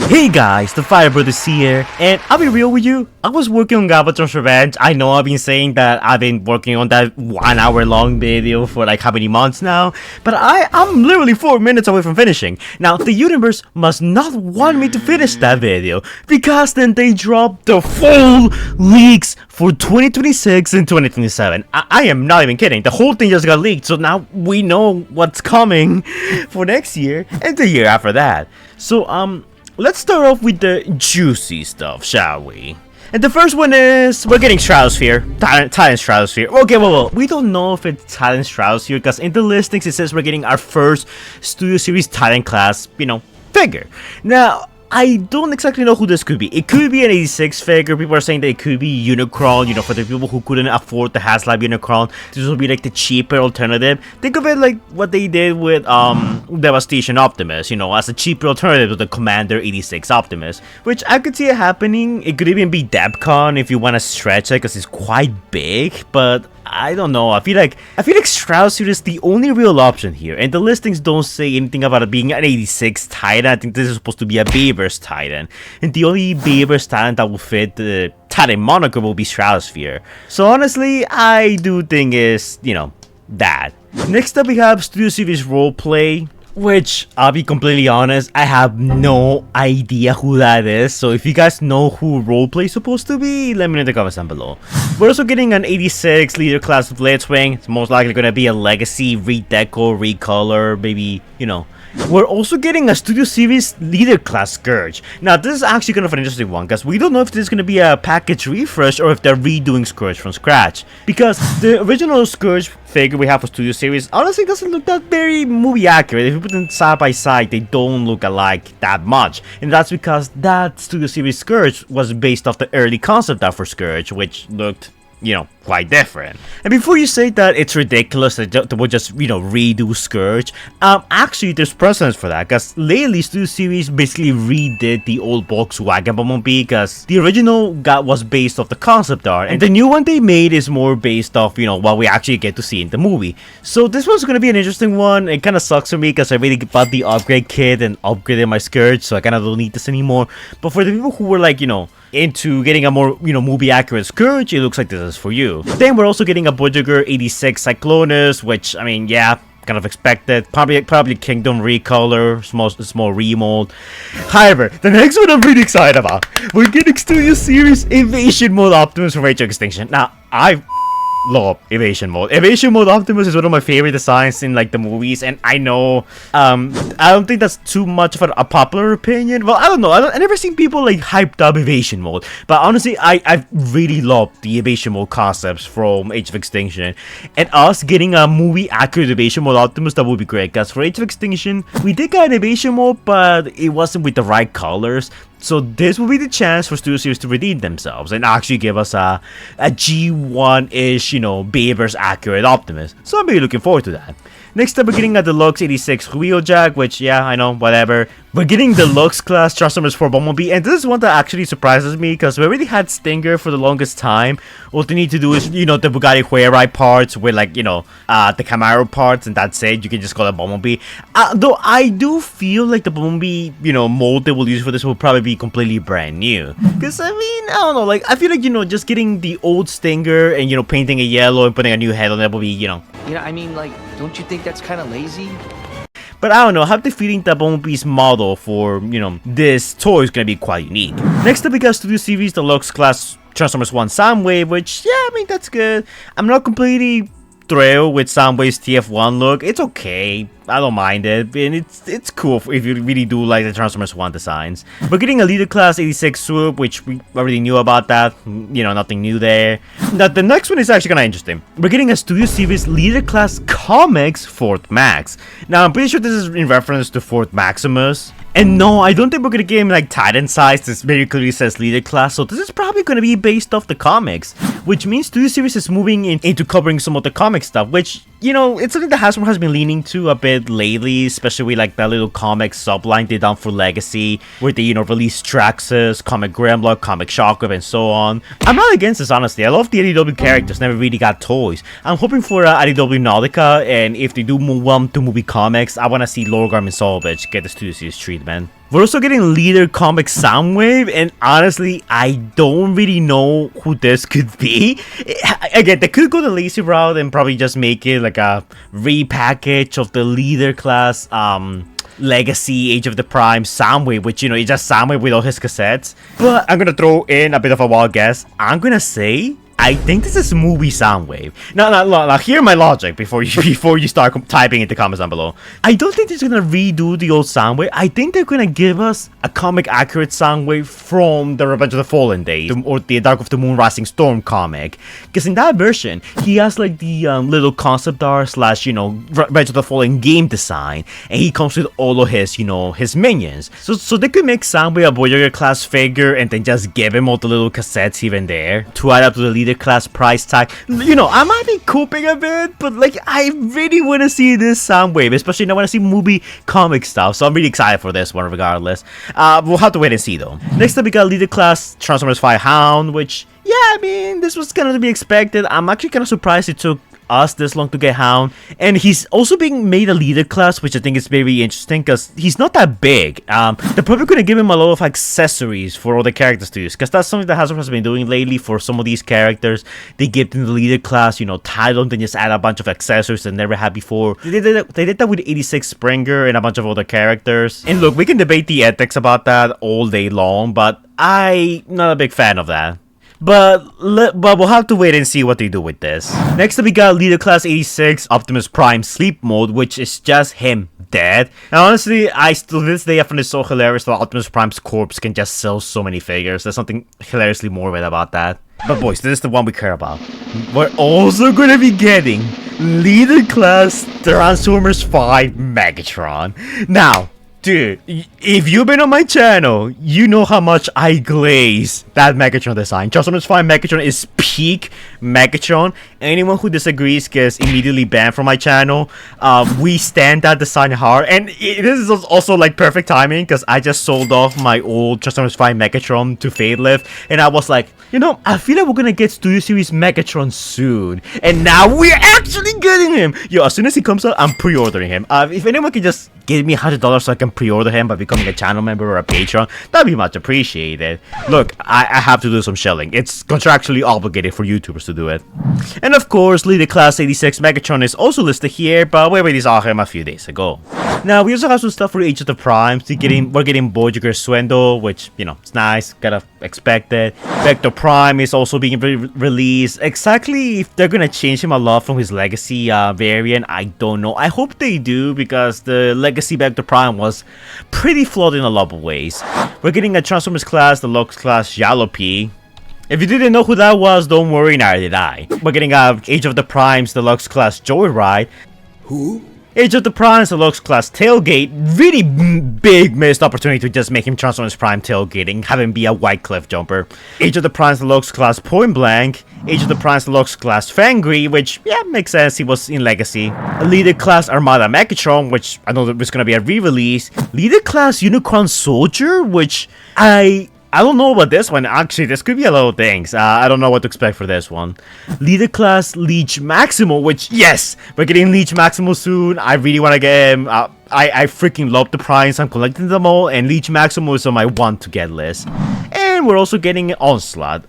Hey guys, the Fire Brothers here, and I'll be real with you, I was working on Galvatron's Revenge. I know I've been saying that I've been working on that 1 hour long video for like how many months now, but I'm literally 4 minutes away from finishing. Now, the universe must not want me to finish that video, because then they drop the full leaks for 2026 and 2027. I am not even kidding, the whole thing just got leaked, so now we know what's coming for next year and the year after that. So, let's start off with the juicy stuff, shall we? And the first one is, we're getting Stratopshere, Titan Stratopshere. Okay, well, we don't know if it's Titan Stratopshere, because in the listings it says we're getting our first Studio Series Titan class, figure. Now, I don't exactly know who this could be. It could be an 86 figure. People are saying that it could be Unicron, for the people who couldn't afford the Haslab Unicron. This will be like the cheaper alternative. Think of it like what they did with Devastation Optimus, as a cheaper alternative to the Commander 86 Optimus. Which I could see it happening. It could even be Depcon if you want to stretch it, because it's quite big, but I don't know. I feel like Stratopshere is the only real option here, and the listings don't say anything about it being an 86 Titan. I think this is supposed to be a Beaver's Titan, and the only Beaver's Titan that will fit the Titan moniker will be Stratopshere. So honestly, I do think is that. Next up, we have Studio Series Roleplay, which, I'll be completely honest, I have no idea who that is. So if you guys know who Roleplay is supposed to be, let me know in the comments down below. We're also getting an 86 leader class of Blitzwing. It's most likely going to be a legacy, redeco, recolor, maybe, We're also getting a Studio Series leader class Scourge. Now, this is actually kind of an interesting one, because we don't know if this is going to be a package refresh or if they're redoing Scourge from scratch. Because the original Scourge figure we have for Studio Series honestly doesn't look that very movie accurate. If you put them side by side, they don't look alike that much. And that's because that Studio Series Scourge was based off the early concept art for Scourge, which looked quite different. And before you say that it's ridiculous that we'll just, redo Scourge, actually there's precedence for that, because lately Studio Series basically redid the old Volkswagen Bumblebee, because the original was based off the concept art, and the new one they made is more based off, what we actually get to see in the movie. So this one's gonna be an interesting one. It kind of sucks for me, because I really bought the upgrade kit and upgraded my Scourge, so I kind of don't need this anymore. But for the people who were like, into getting a more, movie accurate Scourge, it looks like this is for you. Then we're also getting a Voyager 86 Cyclonus, which, I mean, yeah, kind of expected. Probably Kingdom recolor, small remold. However, the next one I'm really excited about. We're getting Studio Series Evasion Mode Optimus from Age of Extinction. Now, I love Evasion Mode. Evasion Mode Optimus is one of my favorite designs in like the movies, and I know I don't think that's too much of a popular opinion. Well, I don't know. I never seen people like hyped up Evasion Mode, but honestly, I really love the Evasion Mode concepts from Age of Extinction, and us getting a movie accurate Evasion Mode Optimus, that would be great. Because for Age of Extinction, we did get an Evasion Mode, but it wasn't with the right colors. So this will be the chance for Studio Series to redeem themselves and actually give us a G1-ish, Beaver's accurate Optimus. So I'm really looking forward to that. Next up, we're getting a Deluxe 86 Wheeljack, which, yeah, I know, whatever. We're getting Deluxe class Transformers for Bumblebee, and this is one that actually surprises me, because we already had Stinger for the longest time. All they need to do is, the Bugatti Joyride parts with, like, the Camaro parts, and that's it. You can just call it Bumblebee. Though I do feel like the Bumblebee, mold they will use for this will probably be completely brand new. Because, I mean, I don't know, like, I feel like, just getting the old Stinger and, painting it yellow and putting a new head on it will be, I mean, like, don't you think that's kind of lazy? But I don't know, I have the feeling that Bumblebee's model for, this toy is going to be quite unique. Next up, we got Studio Series Deluxe Class Transformers 1 Soundwave, which, yeah, I mean, that's good. I'm not completely thrilled with Soundwave's TF1 look. It's okay, I don't mind it, and it's cool if you really do like the Transformers 1 designs. We're getting a Leader Class 86 Swoop, which we already knew about that, nothing new there. Now, the next one is actually kind of interesting. We're getting a Studio Series Leader Class Comics 4th Max. Now, I'm pretty sure this is in reference to 4th Maximus. And no, I don't think we're gonna get him like Titan size. This very clearly says leader class, so this is probably gonna be based off the comics, which means Studio Series is moving into covering some of the comic stuff, which, it's something that Hasbro has been leaning to a bit lately, especially with like that little comic subline they done for Legacy, where they, release Traxxas, Comic Grimlock, Comic Shockwave, and so on. I'm not against this, honestly. I love the IDW characters, never really got toys. I'm hoping for IDW Nautica, and if they do move on to movie comics, I want to see Lorgarm and Solvage get the Studio Series treatment. We're also getting Leader Comic Soundwave, and honestly, I don't really know who this could be. Again, they could go the lazy route and probably just make it like a repackage of the Leader class, Legacy, Age of the Prime, Soundwave, which, you know, it's just Soundwave with all his cassettes. But I'm gonna throw in a bit of a wild guess. I'm gonna say I think this is movie Soundwave. Now, hear my logic before you start typing in the comments down below. I don't think they're gonna redo the old Soundwave. I think they're gonna give us a comic accurate Soundwave from the Revenge of the Fallen days, or the Dark of the Moon Rising Storm comic. Because in that version, he has like the little concept art slash, you know, Revenge of the Fallen game design, and he comes with all of his, you know, his minions. So they could make Soundwave a Voyager class figure and then just give him all the little cassettes even there to add up to the Leader class price tag. You know, I might be cooping a bit, but like I really want to see this Soundwave, especially when I see movie comic stuff. So I'm really excited for this one regardless. We'll have to wait and see though. Next up we got Leader class Transformers 5 Hound, which, yeah, I mean, this was kind of to be expected. I'm actually kind of surprised it took us this long to get Hound, and he's also being made a Leader class, which I think is very interesting because he's not that big. They're probably gonna give him a lot of accessories for all the characters to use, because that's something that Hasbro has been doing lately for some of these characters. They give them the Leader class, you know, title them, then just add a bunch of accessories they never had before. They did that with 86 Springer and a bunch of other characters. And look, we can debate the ethics about that all day long, but I'm not a big fan of that. But we'll have to wait and see what they do with this. Next up we got Leader Class 86 Optimus Prime Sleep Mode, which is just him dead. And honestly, I still to this day I find it so hilarious that Optimus Prime's corpse can just sell so many figures. There's something hilariously morbid about that. But boys, this is the one we care about. We're also gonna be getting Leader Class Transformers 5 Megatron. Now, dude, if you've been on my channel, you know how much I glaze that Megatron design. Transformers 5 Megatron is peak Megatron. Anyone who disagrees gets immediately banned from my channel. We stand that design hard, and this is also like perfect timing because I just sold off my old Transformers 5 Megatron to Facelift, and I was like, you know, I feel like we're gonna get Studio Series Megatron soon, and now we're actually getting him. Yo, as soon as he comes out, I'm pre-ordering him. If anyone can just give me $100 so I can pre-order him by becoming a channel member or a patron, that'd be much appreciated. Look, I have to do some shelling. It's contractually obligated for YouTubers to do it. And of course, Leader Class 86 Megatron is also listed here, but we already saw him a few days ago. Now, we also have some stuff for Age of the Primes. We're getting Voyager Swindle, which, you know, it's nice, kind of expected. Vector Prime is also being released. Exactly if they're gonna change him a lot from his Legacy variant, I don't know. I hope they do, because the Legacy Vector Prime was pretty flawed in a lot of ways. We're getting a Transformers class, the Deluxe class Jalopy. If you didn't know who that was, don't worry, neither did I. We're getting a Age of the Primes Deluxe class Joyride. Who? Age of the Primes Deluxe class Tailgate. Really big missed opportunity to just make him Transformers Prime Tailgating, have him be a White Cliff Jumper. Age of the Primes Deluxe class Point Blank. Age of the Primes Deluxe class Fangry, which, yeah, makes sense, he was in Legacy. Leader class Armada Megatron, which I know that was gonna be a re-release. Leader class Unicron Soldier, which I don't know about this one. Actually, this could be a lot of things. I don't know what to expect for this one. Leader class Liege Maximo, which, yes, we're getting Liege Maximo soon. I really want to get him. I freaking love the primes. I'm collecting them all, and Liege Maximo is on my want to get list. And we're also getting Onslaught.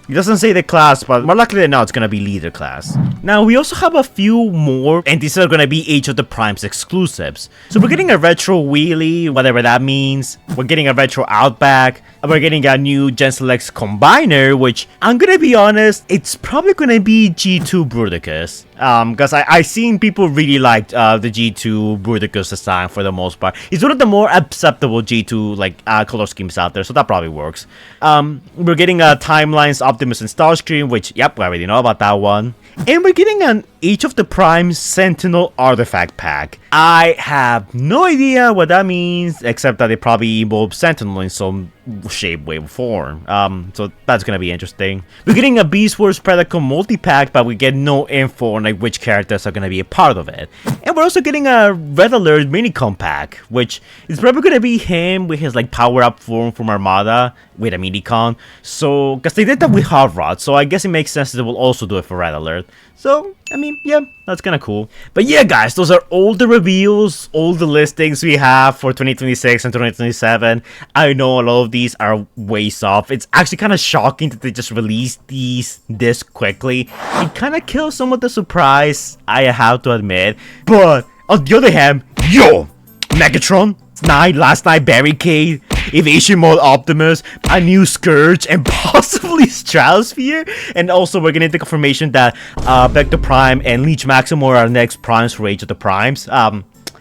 It doesn't say the class, but more likely than not, it's gonna be Leader class. Now, we also have a few more, and these are gonna be Age of the Primes exclusives. So we're getting a Retro Wheelie, whatever that means. We're getting a Retro Outback. We're getting a new Gen Selects Combiner, which, I'm gonna be honest, it's probably gonna be G2 Bruticus. Because I seen people really liked the G2 Bruticus design for the most part. It's one of the more acceptable G2 like color schemes out there, so that probably works. We're getting a Timelines Optimus and Starscream, which, yep, we already know about that one. And we're getting an Age of the Primes Sentinel Artifact Pack. I have no idea what that means, except that it probably involves Sentinel in some shape, way, or form. So that's gonna be interesting. We're getting a Beast Wars Predacon multi-pack, but we get no info on like which characters are gonna be a part of it. And we're also getting a Red Alert Minicon pack, which is probably gonna be him with his like power-up form from Armada with a Minicon. So, because they did that with Hot Rod, so I guess it makes sense that they will also do it for Red Alert. So, I mean, mean, yeah, that's kind of cool. But yeah, guys, those are all the reveals, all the listings we have for 2026 and 2027. I know a lot of these are ways off. It's actually kind of shocking that they just released these this quickly. It kind of kills some of the surprise, I have to admit. But on the other hand, yo, Megatron, last night Barricade, Evasion Mode Optimus, a new Scourge, and possibly Stratopshere. And also we're getting the confirmation that Vector Prime and Liege Maximo are our next primes for Age of the Primes.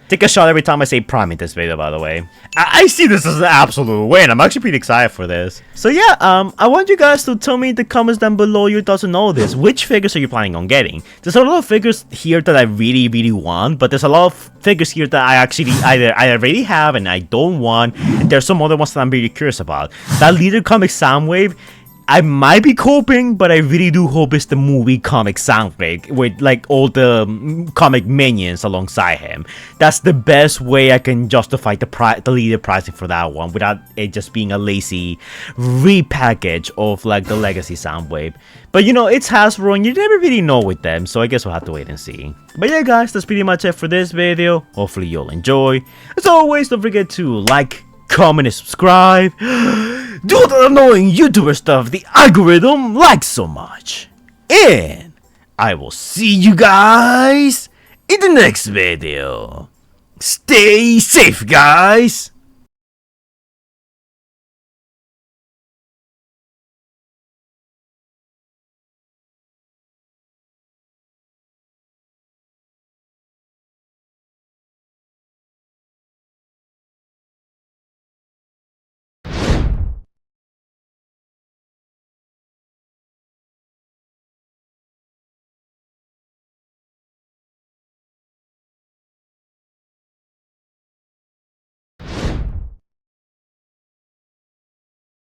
Take a shot every time I say Prime in this video, by the way. I see this as an absolute win. I'm actually pretty excited for this. So yeah, I want you guys to tell me in the comments down below your thoughts on all this. Which figures are you planning on getting? There's a lot of figures here that I really want, but there's a lot of figures here that I actually I already have and I don't want, and there's some other ones that I'm really curious about. That Leader Comic Soundwave, I might be coping, but I really do hope it's the movie comic Soundwave with like all the comic minions alongside him. That's the best way I can justify the leader pricing for that one without it just being a lazy repackage of like the legacy Soundwave. But you know, it's Hasbro and you never really know with them, so I guess we'll have to wait and see. But yeah, guys, that's pretty much it for this video. Hopefully you'll enjoy. As always, don't forget to like, comment, and subscribe. Do the annoying YouTuber stuff the algorithm likes so much. And I will see you guys in the next video. Stay safe, guys.